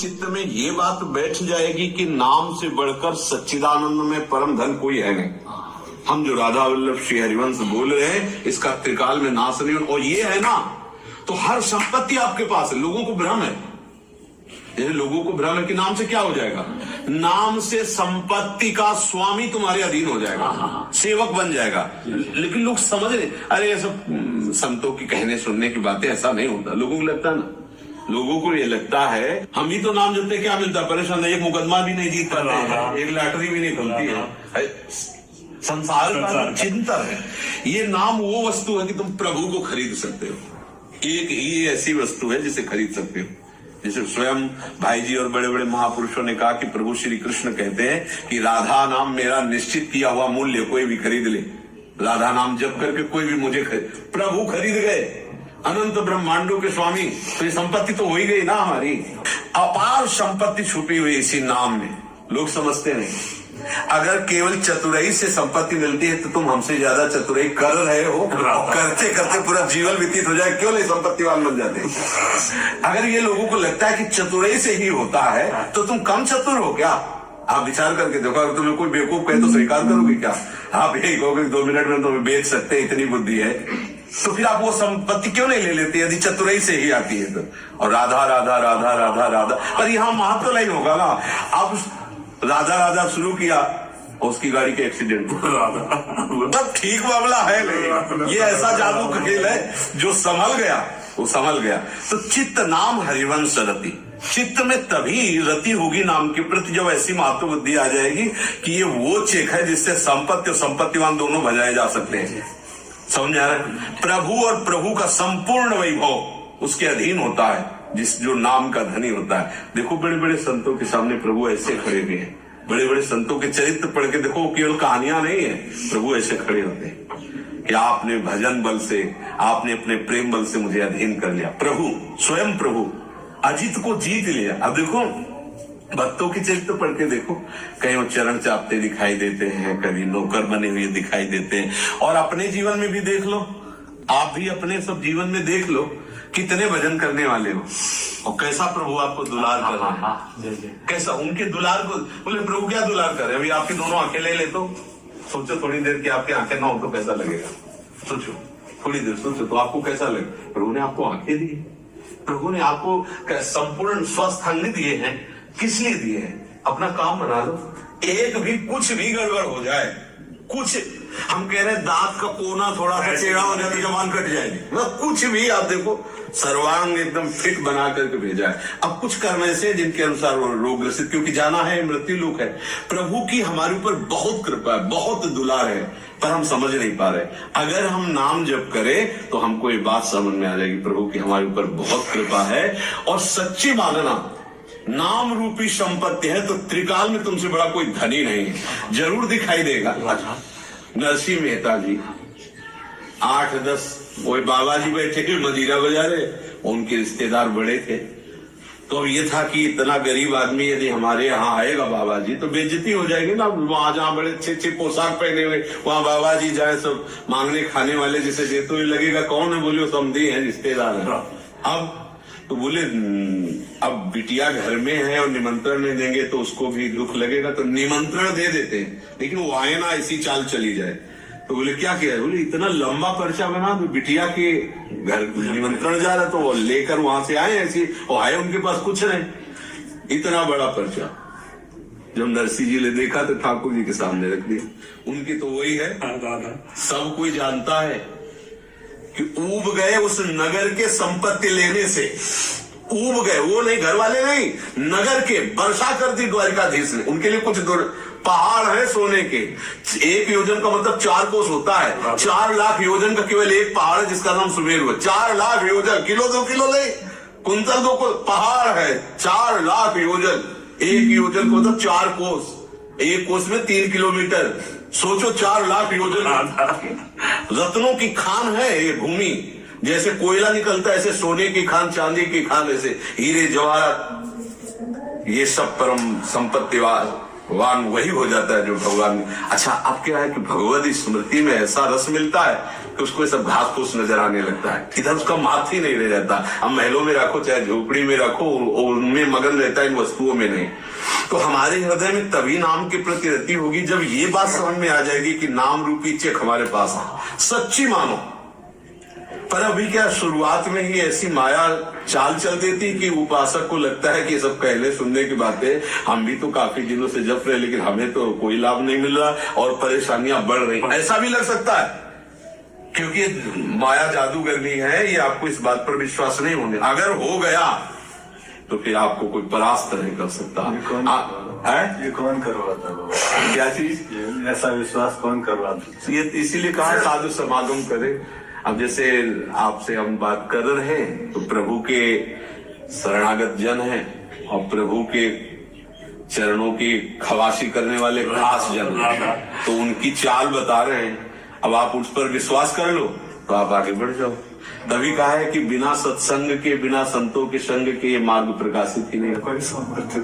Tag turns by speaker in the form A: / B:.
A: चित्त में ये बात बैठ जाएगी कि नाम से बढ़कर सच्चिदानंद में परम धन कोई है नहीं। हम जो राधा वल्लभ श्री हरिवंश बोल रहे हैं इसका त्रिकाल में नाश नहीं, और ये है ना तो हर संपत्ति आपके पास है। लोगों को भ्रम है, लोगों को भ्रम है कि नाम से क्या हो जाएगा। नाम से संपत्ति का स्वामी तुम्हारे अधीन हो जाएगा, सेवक बन जाएगा। लेकिन लोग समझ रहे, अरे ये सब संतों की कहने सुनने की बातें, ऐसा नहीं होता। लोगों को लगता ना, लोगों को ये लगता है हम ही तो नाम जपते क्या मिलता, परेशान है, एक मुकदमा भी नहीं जीत पाते हैं, एक लॉटरी भी नहीं खुलती है। संसार का चिंतन है। ये नाम वो वस्तु है कि तुम प्रभु को खरीद सकते हो। एक ही ऐसी वस्तु है जिसे खरीद सकते हो। जैसे स्वयं भाई जी और बड़े बड़े महापुरुषों ने कहा कि प्रभु श्री कृष्ण कहते हैं कि राधा नाम मेरा निश्चित किया हुआ मूल्य, कोई भी खरीद ले। राधा नाम जप करके कोई भी मुझे प्रभु खरीद गए, अनंत ब्रह्मांडों के स्वामी। तो ये संपत्ति तो हो ही गई ना हमारी। अपार संपत्ति छुपी हुई इसी नाम में, लोग समझते नहीं। अगर केवल चतुराई से संपत्ति मिलती है तो तुम हमसे ज्यादा चतुराई कर रहे हो, करते करते पूरा जीवन व्यतीत हो जाए, क्यों नहीं संपत्तिवान बन जाते। अगर ये लोगों को लगता है कि चतुराई से ही होता है तो तुम कम चतुर हो क्या। आप विचार करके देखो, अगर तुम्हें कोई बेवकूफ कहे तो स्वीकार करोगे क्या। आप यही कहोगे 2 मिनट में तुम्हें बेच सकते हैं, इतनी बुद्धि है। तो फिर आप वो संपत्ति क्यों नहीं ले लेते यदि चतुराई से ही आती है तो। और राधा राधा राधा राधा राधा, पर यहाँ महत्व नहीं होगा ना। आप राधा राधा शुरू किया और उसकी गाड़ी के एक्सीडेंट, तब ठीक मामला है नहीं। ये ऐसा जादू का खेल है, जो संभल गया वो संभल गया। तो चित्त नाम हरिवंश रति, चित्त में तभी रति होगी नाम के प्रति जब ऐसी महत्व बुद्धि आ जाएगी कि ये वो चेक है जिससे संपत्ति और संपत्तिवान दोनों बजाए जा सकते हैं। समझ आ रहा है। प्रभु और प्रभु का संपूर्ण वैभव उसके अधीन होता है, जो नाम का धनी होता है। देखो बड़े बड़े संतों के सामने प्रभु ऐसे खड़े हुए हैं। बड़े बड़े संतों के चरित्र पढ़ के देखो, केवल कहानियां नहीं है, प्रभु ऐसे खड़े होते हैं कि आपने भजन बल से, आपने अपने प्रेम बल से मुझे अधीन कर लिया। प्रभु स्वयं प्रभु अजित को जीत लिया। अब देखो भक्तों के चरित्र पढ़ के देखो, कहीं वो चरण चापते दिखाई देते हैं, कभी नौकर बने हुए दिखाई देते हैं। और अपने जीवन में भी देख लो, आप भी अपने सब जीवन में देख लो, कितने भजन करने वाले हो और कैसा प्रभु आपको दुलार कर रहा है। कैसा उनके दुलार को, बोले प्रभु क्या दुलार कर रहे हैं। अभी आपकी दोनों आंखें ले ले तो सोचो थोड़ी देर की आपकी आंखें ना हो तो कैसा लगेगा। सोचो थोड़ी देर सोचो तो आपको कैसा लगे। प्रभु ने आपको आंखें दी, प्रभु ने आपको संपूर्ण स्वस्थ अंग दिए हैं। किस लिए दिए हैं। अपना काम बना लो। एक भी कुछ भी गड़बड़ हो जाए, कुछ हम कह रहे हैं दांत का कोना थोड़ा सा टेढ़ा हो जाए तो जबान कट जाएगी, मतलब कुछ भी आप देखो सर्वांग एकदम फिट बना करके भेजा है। अब कुछ कर्म ऐसे जिनके अनुसार वो रोग ग्रसित, क्योंकि जाना है मृत्यु लोक है। प्रभु की हमारे ऊपर बहुत कृपा है, बहुत दुलार है, पर हम समझ नहीं पा रहे। अगर हम नाम जप करें तो हमको ये बात समझ में आ जाएगी, प्रभु की हमारे ऊपर बहुत कृपा है। और सच्ची मानना नाम रूपी संपत्ति है तो त्रिकाल में तुमसे बड़ा कोई धनी नहीं है। जरूर दिखाई देगा। नरसिंह मेहता जी 8-10 कोई बाबा जी बैठे थे मजीरा बजा रहे, उनके रिश्तेदार बड़े थे। तो ये था कि इतना गरीब आदमी यदि हमारे यहाँ आएगा बाबा जी तो बेइज्जती हो जाएगी ना। वहां जहाँ बड़े अच्छे अच्छे पोशाक पहने हुए वहां बाबा जी जाए सब मांगने खाने वाले जिसे देते हुए लगेगा कौन है। बोले समझी है रिश्तेदार है। अब तो बोले अब बिटिया घर में है और निमंत्रण नहीं देंगे तो उसको भी दुख लगेगा, तो निमंत्रण दे देते हैं, लेकिन वो आए ना ऐसी चाल चली जाए। तो बोले क्या किया है। बोले इतना लंबा पर्चा बना तो बिटिया के घर निमंत्रण जा रहा तो वो लेकर वहां से आए ऐसी, और आए उनके पास कुछ नहीं, इतना बड़ा पर्चा। जब नरसिंह जी ने देखा तो ठाकुर जी के सामने रख दिया। उनकी तो वही है, सब कोई जानता है कि ऊब गए उस नगर के संपत्ति लेने से। ऊब गए, वो नहीं घर वाले नहीं, नगर के वर्षा कर दी द्वारिकाधीश ने। उनके लिए कुछ दूर पहाड़ है सोने के। 1 योजन का मतलब 4 कोस होता है। 4 लाख योजन का केवल एक पहाड़ है जिसका नाम सुमेरु है। 4 लाख योजन, किलो 2 किलो नहीं, कुंतल 2 पहाड़ है। 4 लाख योजन, 1 योजन को मतलब 4 कोस, 1 कोस में 3 किलोमीटर। सोचो 4 लाख योजन। रत्नों की खान है ये भूमि। जैसे कोयला निकलता है ऐसे सोने की खान, चांदी की खान, ऐसे हीरे जवाहरात, ये सब परम संपत्तिवान वही हो जाता है जो भगवान। अच्छा अब क्या है कि भगवत स्मृति में ऐसा रस मिलता है कि उसको सब घास फूस नजर आने लगता है, इधर उसका माथ ही नहीं रह जाता। हम महलों में रखो चाहे झोपड़ी में रखो, उनमें मगन रहता है, इन वस्तुओं में नहीं। तो हमारे हृदय में तभी नाम के प्रति रति होगी जब ये बात समझ में आ जाएगी कि नाम रूपी चेक हमारे पास है, सच्ची मानो। पर अभी क्या शुरुआत में ही ऐसी माया चाल चल देती कि उपासक को लगता है कि सब कहने सुनने की बातें, हम भी तो काफी दिनों से जप रहे लेकिन हमें तो कोई लाभ नहीं मिल रहा और परेशानियां बढ़ रही, ऐसा भी लग सकता है। क्योंकि माया जादूगरनी है, ये आपको इस बात पर विश्वास नहीं होने, अगर हो गया तो फिर आपको कोई परास्त नहीं कर सकता।
B: ये कौन करवाता है?
A: क्या चीज?
B: ऐसा विश्वास कौन करवाता?
A: ये इसीलिए कहा साधु समागम करे। अब जैसे आपसे हम बात कर रहे हैं तो प्रभु के शरणागत जन हैं और प्रभु के चरणों की खवासी करने वाले खास जन हैं, तो उनकी चाल बता रहे हैं। अब आप उस पर विश्वास कर लो तो आप आगे बढ़ जाओ। तभी कहा है कि बिना सत्संग के, बिना संतों के संग के ये मार्ग प्रकाशित ही नहीं।
B: कोई समर्थ